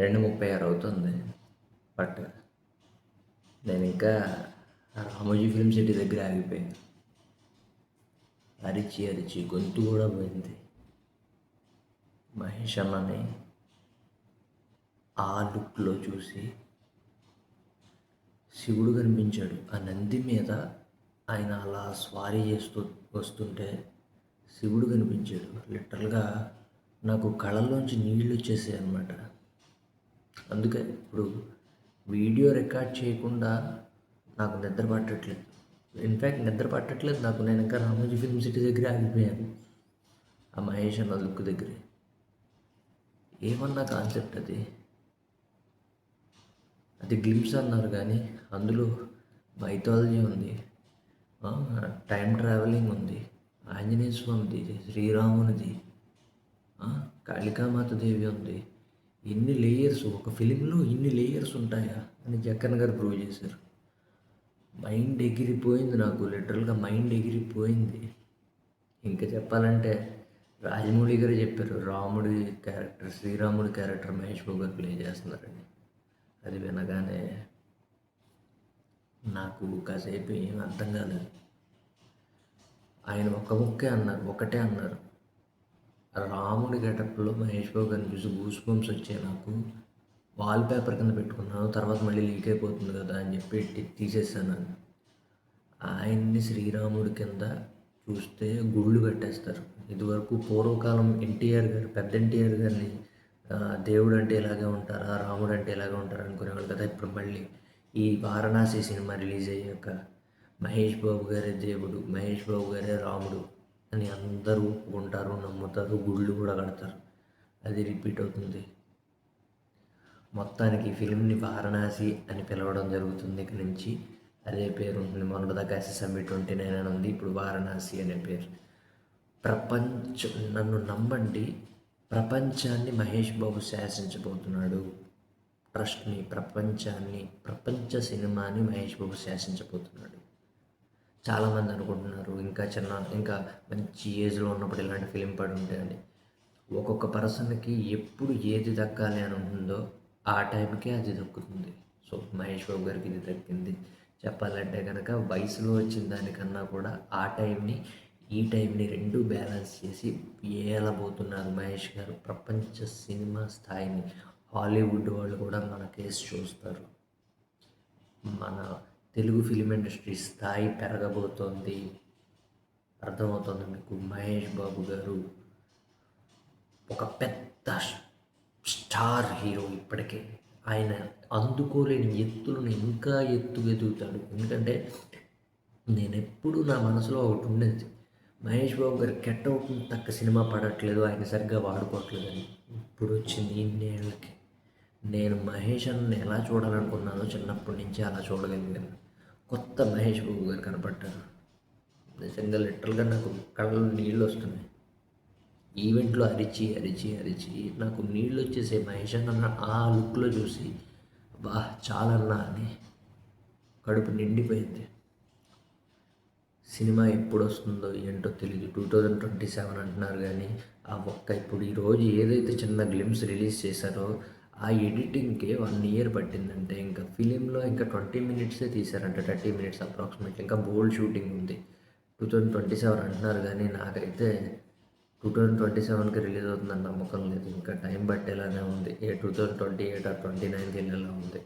2:36 అవుతుంది. బట్ నేను ఇంకా రామోజీ ఫిల్మ్ సిటీ దగ్గర ఆగిపోయాను. అరిచి అరిచి గొంతు కూడా పోయింది. మహేష్ అన్నని ఆ లుక్లో చూసి శివుడు కనిపించాడు. ఆ నంది మీద ఆయన అలా స్వారీ చేస్తూ వస్తుంటే శివుడు కనిపించాడు. లిటరల్గా నాకు కళ్ళల్లోంచి నీళ్ళు వచ్చేసాయి అన్నమాట. అందుకే ఇప్పుడు వీడియో రికార్డ్ చేయకుండా నాకు నిద్ర పట్టట్లేదు. ఇన్ఫ్యాక్ట్ నిద్ర పట్టట్లేదు నాకు. నేను ఇంకా రామోజీ ఫిల్మ్ సిటీ దగ్గర ఆగిపోయాను. ఆ మహేష్ అన్న లుక్ దగ్గరే. ఏమన్నా కాన్సెప్ట్ అది. అది గ్లిమ్స్ అన్నారు కానీ అందులో మైథాలజీ ఉంది, టైం ట్రావెలింగ్ ఉంది, ఆంజనేయ స్వామిది, శ్రీరామునిది, కాళికామాత దేవి ఉంది. ఇన్ని లేయర్స్ ఒక ఫిలింలో ఇన్ని లేయర్స్ ఉంటాయా అని జక్కన్ గారు ప్రూవ్ చేశారు. మైండ్ ఎగిరిపోయింది నాకు. లిటరల్గా మైండ్ ఎగిరిపోయింది. ఇంకా చెప్పాలంటే రాజమౌళి గారు చెప్పారు రాముడి క్యారెక్టర్, శ్రీరాముడి క్యారెక్టర్ మహేష్ బాబు గారు ప్లే చేస్తున్నారని. అది వినగానే నాకు కాసేపు ఏం అర్థం కాలేదు. ఆయన ఒకటే అన్నారు, రాముడి గెటప్లో మహేష్ బాబు గారిని చూసి గూస్ బంప్స్ వచ్చాయి నాకు. వాల్ పేపర్ కింద పెట్టుకున్నాను, తర్వాత మళ్ళీ లీక్ అయిపోతుంది కదా అని చెప్పి తీసేసాను. ఆయన్ని శ్రీరాముడి కింద చూస్తే గుళ్ళు కట్టేస్తారు. ఇదివరకు పూర్వకాలం ఎన్టీఆర్ గారు, పెద్ద ఎన్టీఆర్ గారిని దేవుడు అంటే ఇలాగే ఉంటారా, రాముడు అంటే ఇలాగే ఉంటారా అనుకునేవాళ్ళు కదా. ఇప్పుడు మళ్ళీ ఈ వారణాసి సినిమా రిలీజ్ అయ్యాక మహేష్ బాబు గారే దేవుడు, మహేష్ బాబు గారే రాముడు అని అందరూ ఒప్పుకుంటారు, నమ్ముతారు, గుళ్ళు కూడా కడతారు. అది రిపీట్ అవుతుంది. మొత్తానికి ఈ ఫిల్మ్ని వారణాసి అని పిలవడం జరుగుతుంది ఇక నుంచి. అదే పేరు ఉంటుంది. మొన్నటిదాకా SSMB 29 అని ఉంది, ఇప్పుడు వారణాసి అనే పేరు. నన్ను నమ్మండి, ప్రపంచాన్ని మహేష్ బాబు శాసించబోతున్నాడు. ట్రస్ట్ మీ, ప్రపంచ సినిమాని మహేష్ బాబు శాసించబోతున్నాడు. చాలామంది అనుకుంటున్నారు ఇంకా మంచి ఏజ్లో ఉన్నప్పుడు ఇలాంటి ఫిలిం పడి ఉంటే అని. ఒక్కొక్క పర్సన్కి ఎప్పుడు ఏది దక్కాలి అని ఉంటుందో ఆ టైంకే అది దక్కుతుంది. సో మహేష్ బాబు గారికి ఇది దక్కింది. చెప్పాలంటే కనుక వయసులో వచ్చిన దానికన్నా కూడా ఈ టైంని రెండు బ్యాలెన్స్ చేసి ఏలబోతున్నారు మహేష్ గారు. ప్రపంచ సినిమా స్థాయిని హాలీవుడ్ వాళ్ళు కూడా మన కేసు చూస్తారు. మన తెలుగు ఫిలిం ఇండస్ట్రీ స్థాయి పెరగబోతోంది. అర్థమవుతుంది మీకు. మహేష్ బాబు గారు ఒక పెద్ద స్టార్ హీరో. ఇప్పటికే ఆయన అందుకోలేని ఎత్తులను ఇంకా ఎదుగుతాడు. ఎందుకంటే నేను ఎప్పుడు నా మనసులో ఒకటి ఉండేది, మహేష్ బాబు గారు అవుట్ తక్క సినిమా పడట్లేదు, ఆయన సరిగ్గా వాడుకోవట్లేదని. ఇప్పుడు వచ్చింది ఇన్నేళ్ళకి నేను మహేష్ అన్నని ఎలా చూడాలనుకున్నానో చిన్నప్పటి నుంచి అలా చూడగలిగాను. కొత్త మహేష్ బాబు గారు కనపడ్డారు. నిజంగా లిటరల్గా నాకు కళ్ళలో నీళ్ళు వస్తున్నాయి. ఈవెంట్లో అరిచి అరిచి అరిచి నాకు నీళ్ళు వచ్చేసే మహేష్ అన్న ఆ లుక్లో చూసి బా చాలన్నా అని కడుపు నిండిపోయింది. సినిమా ఎప్పుడు వస్తుందో ఏంటో తెలీదు. 2027 అంటున్నారు కానీ ఇప్పుడు ఈరోజు ఏదైతే చిన్న గ్లిమ్స్ రిలీజ్ చేశారో ఆ ఎడిటింగ్కే 1 year పట్టిందంటే, ఇంకా ఫిలింలో ఇంకా 20 minutesే తీశారంటే 30 minutes అప్రాక్సిమేట్లీ. ఇంకా బోల్డ్ షూటింగ్ ఉంది. 2027 అంటున్నారు కానీ నాకైతే 2027కి రిలీజ్ అవుతుందని నమ్మకం లేదు. ఇంకా టైం పట్టేలానే ఉంది. 2028 or 29కి వెళ్ళేలా ఉంది.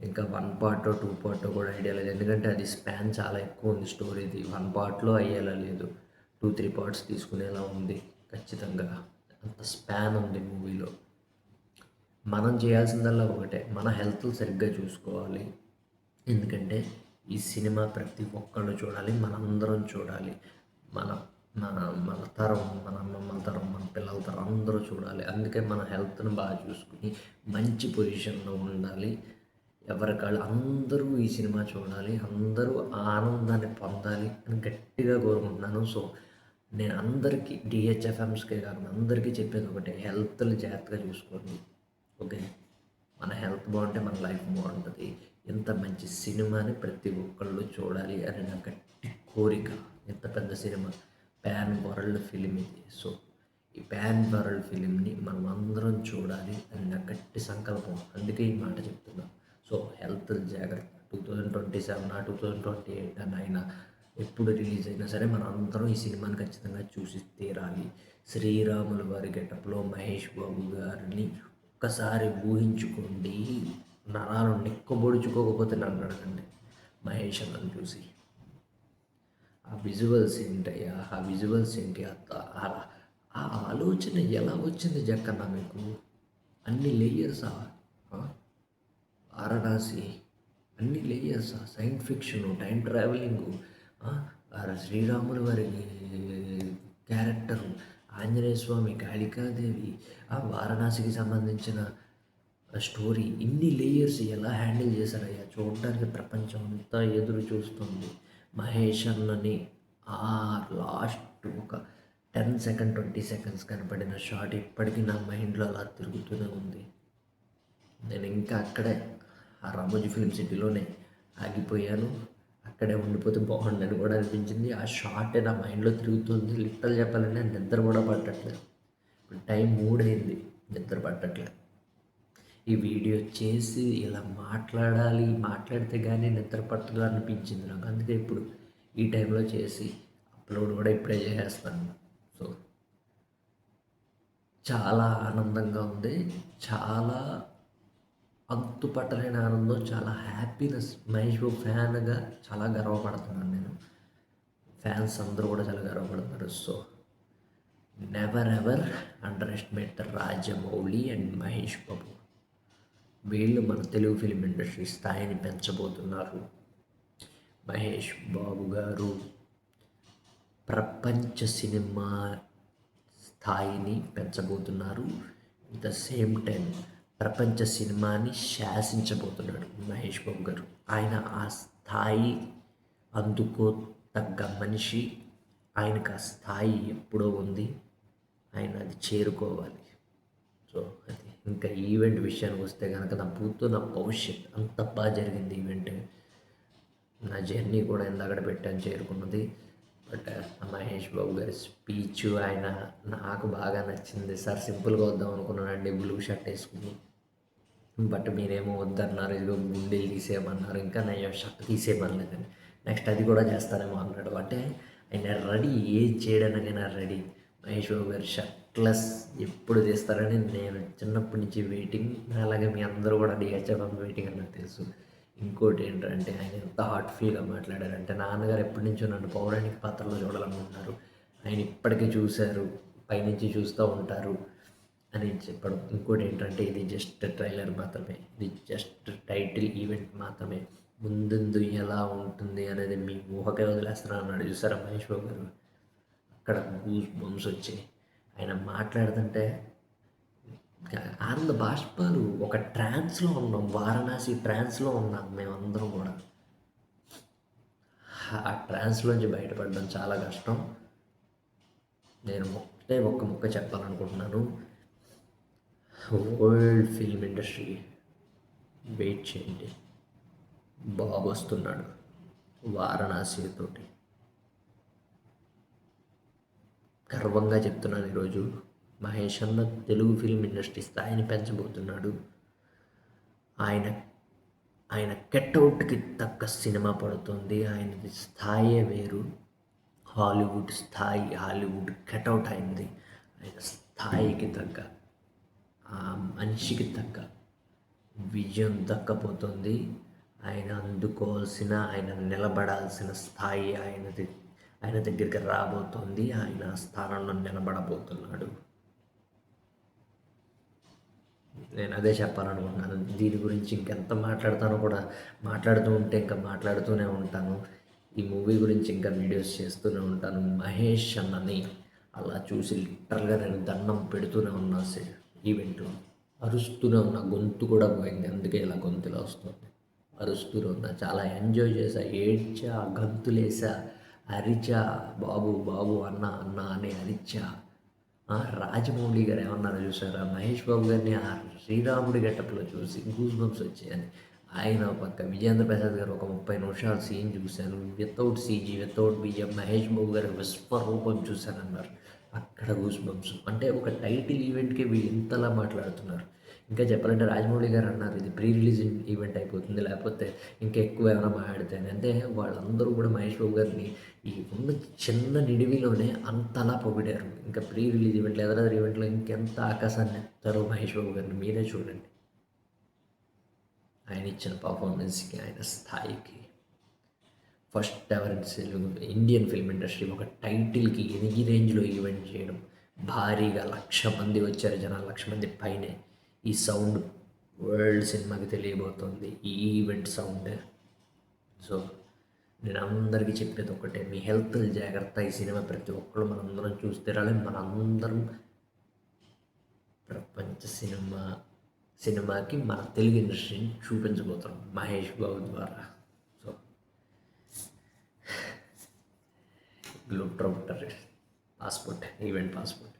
ఇంకా 1 part 2 part కూడా ఐడియా లేదు. ఎందుకంటే అది స్పాన్ చాలా ఎక్కువ ఉంది స్టోరీది. 1 partలో అయ్యేలా లేదు, 2-3 parts తీసుకునేలా ఉంది ఖచ్చితంగా. అంత స్పాన్ ఉంది మూవీలో. మనం చేయాల్సిందల్లా ఒకటే, మన హెల్త్ సరిగ్గా చూసుకోవాలి. ఎందుకంటే ఈ సినిమా ప్రతి ఒక్కళ్ళు చూడాలి, మనందరం చూడాలి. మన మన మన తరం, మన అమ్మమ్మల తరం, మన పిల్లల తరం అందరూ చూడాలి. అందుకే మన హెల్త్ని బాగా చూసుకుని మంచి పొజిషన్లో ఉండాలి. ఎవరికాళ్ళు అందరూ ఈ సినిమా చూడాలి, అందరూ ఆనందాన్ని పొందాలి అని గట్టిగా కోరుకుంటున్నాను. సో నేను అందరికీ, DHFMస్కే కాకుండా అందరికీ చెప్పేది ఒకటే, హెల్త్ని జాగ్రత్తగా చూసుకోండి. ఓకే, మన హెల్త్ బాగుంటే మన లైఫ్ బాగుంటుంది. ఇంత మంచి సినిమాని ప్రతి ఒక్కళ్ళు చూడాలి అని నా గట్టి కోరిక. ఇంత పెద్ద సినిమా, పాన్ వరల్డ్ ఫిలిం ఇది. సో ఈ పాన్ వరల్డ్ ఫిలింని మనం అందరం చూడాలి అని నా గట్టి సంకల్పం. అందుకే ఈ మాట చెప్తున్నా. సో హెల్త్ జాగ్రత్త. 2027 2028 అయినా ఎప్పుడు రిలీజ్ అయినా సరే మనం అందరం ఈ సినిమాని ఖచ్చితంగా చూసి తీరాలి. శ్రీరాముల వారి గెటప్లో మహేష్ బాబు గారిని ఒక్కసారి ఊహించుకోండి. నరాలు నిక్కబొడుచుకోకపోతే నన్ను అడగండి మహేష్ అన్నను చూసి. ఆ విజువల్స్ ఏంటయ్యా, ఆ విజువల్స్ ఏంటి, ఆ ఆలోచన ఎలా వచ్చింది జక్కన్న మీకు? అన్ని లేయర్సా? వారణాసి అన్ని లేయర్సా? సైన్స్ ఫిక్షను, టైం ట్రావెలింగు, శ్రీరాముల వారి క్యారెక్టరు, ఆంజనేయ స్వామి, కాళికాదేవి, ఆ వారణాసికి సంబంధించిన స్టోరీ, ఇన్ని లేయర్స్ ఎలా హ్యాండిల్ చేశారయ్యా? చూడడానికి ప్రపంచం అంతా ఎదురు చూస్తుంది మహేష్ అన్నని. ఆ లాస్ట్ ఒక 10 సెకండ్ 20 సెకండ్స్ కనపడిన షాట్ ఇప్పటికీ నా మైండ్లో అలా తిరుగుతూనే ఉంది. నేను ఇంకా అక్కడే ఆ రామోజీ ఫిలిం సిటీలోనే ఆగిపోయాను. అక్కడే ఉండిపోతే బాగుండని కూడా అనిపించింది. ఆ షాటే నా మైండ్లో తిరుగుతుంది. లిట్టలు చెప్పాలంటే నిద్ర కూడా పట్టట్లేదు. ఇప్పుడు టైం 3 అయింది, నిద్ర పట్టట్లేదు. ఈ వీడియో చేసి ఇలా మాట్లాడితే కానీ నిద్ర పట్టదు అనిపించింది నాకు. అందుకే ఇప్పుడు ఈ టైంలో చేసి అప్లోడ్ కూడా ఇప్పుడే చేసేస్తాను. సో చాలా ఆనందంగా ఉంది. చాలా అంతుపట్టలేని ఆనందం, చాలా హ్యాపీనెస్. మహేష్ బాబు ఫ్యాన్గా చాలా గర్వపడుతున్నాను నేను. ఫ్యాన్స్ అందరూ కూడా చాలా గర్వపడుతున్నారు. So never ever underestimate the Rajamouli and Mahesh Babu. వీళ్ళు మన తెలుగు ఫిలిం ఇండస్ట్రీ స్థాయిని పెంచబోతున్నారు. మహేష్ బాబు గారు ప్రపంచ సినిమా స్థాయిని పెంచబోతున్నారు. అట్ ద సేమ్ టైం ప్రపంచ సినిమాని శాసించబోతున్నాడు మహేష్ బాబు గారు. ఆయన ఆ స్థాయి అందుకో తగ్గ మనిషి. ఆయనకు ఆ స్థాయి ఎప్పుడో ఉంది, ఆయన అది చేరుకోవాలి. సో అది ఇంకా ఈవెంట్ విషయానికి వస్తే కనుక నా పూర్తి నా భవిష్యత్ అంత బాగా జరిగింది ఈవెంట్. నా జర్నీ కూడా ఇందాక పెట్టాను చేరుకున్నది. బట్ మహేష్ బాబు గారి స్పీచ్ ఆయన నాకు బాగా నచ్చింది. సార్ సింపుల్గా వద్దాం అనుకున్నానండి బ్లూ షర్ట్ వేసుకుని, బట్ మీరేమో వద్దన్నారు, ఇదిగో గుండెలు తీసేయమన్నారు. ఇంకా నా షర్ట్ తీసేయమనలేదని. నెక్స్ట్ అది కూడా చేస్తారేమో అన్నాడు. అంటే ఆయన రెడీ, ఏది చేయడానికైనా రెడీ. మహేష్ బాబు గారు షర్ట్లెస్ ఎప్పుడు తీస్తారని నేను చిన్నప్పటి నుంచి వెయిటింగ్. అలాగే మీ అందరూ కూడా డిహెచ్ఎఫ్ వెయిటింగ్ అని నాకు తెలుసు. ఇంకోటి ఏంటంటే ఆయన ఎంత హార్ట్ఫుల్గా మాట్లాడారంటే, నాన్నగారు ఎప్పటి నుంచో నన్ను పౌరాణిక పాత్రలో చూడాలనుకుంటున్నారు, ఆయన ఇప్పటికీ చూశారు, పైనుంచి చూస్తూ ఉంటారు అని చెప్పడం. ఇంకోటి ఏంటంటే ఇది జస్ట్ ట్రైలర్ మాత్రమే, ఇది జస్ట్ టైటిల్ ఈవెంట్ మాత్రమే. ముందు ఎలా ఉంటుంది అనేది మీ ఊహకే వదిలేస్తున్నా అన్నాడు. చూసారా మహేష్ బాబు గారు? అక్కడ గూస్ బంప్స్ వచ్చాయి. ఆయన మాట్లాడుతుంటే ఆనంద బాష్పాలు. ఒక ట్రాన్స్లో ఉన్నాం, వారణాసి ట్రాన్స్లో ఉన్నాం మేమందరం కూడా. ఆ ట్రాన్స్లోంచి బయటపడడం చాలా కష్టం. నేను ఒక్క ముక్క చెప్పాలనుకుంటున్నాను. వరల్డ్ ఫిల్మ్ ఇండస్ట్రీ వెయిట్ చేయండి, బాబు వస్తున్నాడు వారణాసి తోటి. గర్వంగా చెప్తున్నాను ఈరోజు, మహేష్ అన్న తెలుగు ఫిల్మ్ ఇండస్ట్రీ స్థాయిని పెంచబోతున్నాడు. ఆయన ఆయన కట్అవుట్కి తగ్గ సినిమా పడుతుంది. ఆయనది స్థాయే వేరు. హాలీవుడ్ స్థాయి, హాలీవుడ్ కట్అవుట్ అయింది. ఆయన స్థాయికి తగ్గ, ఆ మనిషికి తగ్గ విజయం దక్కపోతుంది. ఆయన అందుకోవాల్సిన, ఆయన నిలబడాల్సిన స్థాయి ఆయన దగ్గరికి రాబోతోంది. ఆయన స్థానంలో నిలబడబోతున్నాడు. నేను అదే చెప్పాలనుకుంటున్నాను. దీని గురించి ఇంకెంత మాట్లాడతానో కూడా, మాట్లాడుతూ ఉంటే ఇంకా మాట్లాడుతూనే ఉంటాను. ఈ మూవీ గురించి ఇంకా వీడియోస్ చేస్తూనే ఉంటాను. మహేష్ అన్నని అలా చూసి లిటరల్గా నేను దండం పెడుతూనే ఉన్నా. ఈవెంట్లో అరుస్తూనే ఉన్నా, గొంతు కూడా పోయింది, అందుకే ఇలా గొంతులో వస్తుంది. అరుస్తూనే ఉన్నా, చాలా ఎంజాయ్ చేశా, ఏడ్చా, గంతులేసా, అరిచా, బాబు బాబు అన్న అన్న అని అరిచా. రాజమౌళి గారు ఏమన్నారో చూసారా? మహేష్ బాబు గారిని ఆ శ్రీరాముడి గెటప్లో చూసి గూస్ బంప్స్ వచ్చాయని. ఆయన పక్క విజేంద్ర ప్రసాద్ గారు ఒక 30 నిమిషాలు సీన్ చూశాను, వితౌట్ సీజీ, వితౌట్ బియ్యం. మహేష్ బాబు గారి విశ్వరూపం చూశానన్నారు. అక్కడ గూస్ బంప్స్. అంటే ఒక టైటిల్ ఈవెంట్‌కే వీళ్ళు ఇంతలా మాట్లాడుతున్నారు. ఇంకా చెప్పాలంటే రాజమౌళి గారు అన్నారు, ఇది ప్రీ రిలీజ్ ఈవెంట్ అయిపోతుంది. లేకపోతే ఇంకా ఎక్కువ ఏమైనా మాట్లాడితేనే. అంటే వాళ్ళందరూ కూడా మహేష్ బాబు గారిని ఈ ఉన్న చిన్న నిడివిలోనే అంతలా పొగిడారు. ఇంకా ప్రీ రిలీజ్ ఈవెంట్ లేదా అదర్ ఈవెంట్‌లో ఇంకెంత ఆకాశాన్ని ఎత్తారో మహేష్ బాబు గారిని మీరే చూడండి. ఆయన ఇచ్చిన పర్ఫార్మెన్స్‌కి, ఆయన స్థాయికి. First ever in Indian film industry ఒక టైటిల్కి ఈ రేంజ్లో ఈవెంట్ చేయడం, భారీగా 1,00,000 మంది వచ్చారు జనాలు, 1,00,000 మంది పైనే. ఈ సౌండ్ వరల్డ్ సినిమాకి తెలియబోతోంది ఈ ఈవెంట్ సౌండ్. సో నేను అందరికీ చెప్పేది ఒకటే, మీ హెల్త్ జాగ్రత్త. ఈ సినిమా ప్రతి ఒక్కరు మనందరం చూసి తీరాలి. మనందరం ప్రపంచ సినిమాకి మన తెలుగు ఇండస్ట్రీని చూపించబోతున్నాం మహేష్ బాబు ద్వారా. So globe traveller passport, event passport,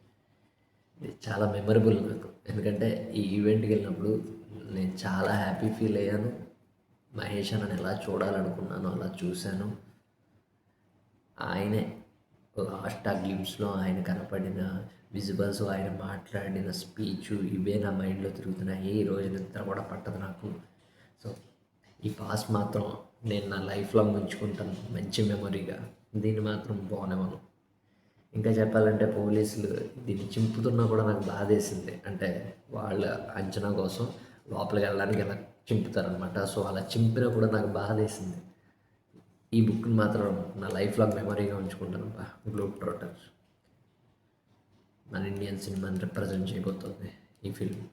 ఇది చాలా మెమరబుల్ నాకు. ఎందుకంటే ఈ ఈవెంట్కి వెళ్ళినప్పుడు నేను చాలా హ్యాపీ ఫీల్ అయ్యాను. మహేష్ అన్నని ఎలా చూడాలనుకున్నానో అలా చూశాను. ఆయనే లాస్ట్ ఆ గ్లిమ్స్లో ఆయన కనపడిన విజువల్స్, ఆయన మాట్లాడిన స్పీచ్, ఇవే నా మైండ్లో తిరుగుతున్నాయి. ఈ రోజు నిద్ర కూడా పట్టదు నాకు. సో ఈ పాస్ మాత్రం నేను నా లైఫ్ లాంగ్ ఉంచుకుంటాను మంచి మెమొరీగా. దీన్ని మాత్రం పోనివ్వను. ఇంకా చెప్పాలంటే పోలీసులు దీన్ని చింపుతున్నా కూడా నాకు బాధేసింది. అంటే వాళ్ళ అంచనా కోసం లోపలికి వెళ్ళడానికి ఇలా చింపుతారనమాట. సో అలా చింపినా కూడా నాకు బాధేసింది. ఈ బుక్ని మాత్రం నా లైఫ్ లాంగ్ మెమరీగా ఉంచుకుంటాను. గ్లోబ్ ట్రావెలర్ మన ఇండియన్ సినిమాని రిప్రజెంట్ చేయబోతుంది ఈ ఫిల్మ్.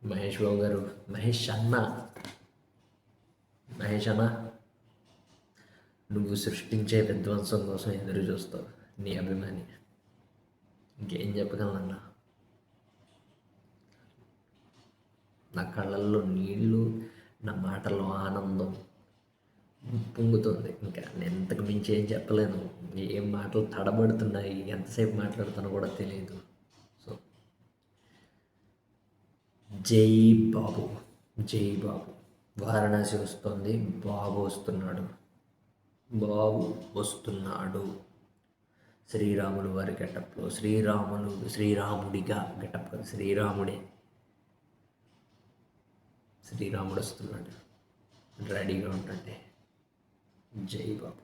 మహేష్ బాబు గారు, మహేష్ అన్న, నువ్వు సృష్టించే విధ్వంసం కోసం ఎదురు చూస్తావు, నీ అభిమాని. ఇంకేం చెప్పగలనన్నా, నా కళ్ళల్లో నీళ్ళు, నా మాటల్లో ఆనందం పొంగుతుంది. ఇంకా నేను ఇంతకు మించి ఏం చెప్పలేను. ఏం మాటలు తడబడుతున్నాయి, ఎంతసేపు మాట్లాడుతానో కూడా తెలియదు. సో జై బాబు, జై బాబు. వారణాసి వస్తుంది, బాబు వస్తున్నాడు. శ్రీరాములు వారి గెటప్లో, శ్రీరాముడిగా గెటప్ కాదు, శ్రీరాముడు వస్తున్నాడు. రెడీగా ఉండండి. జై బాబు.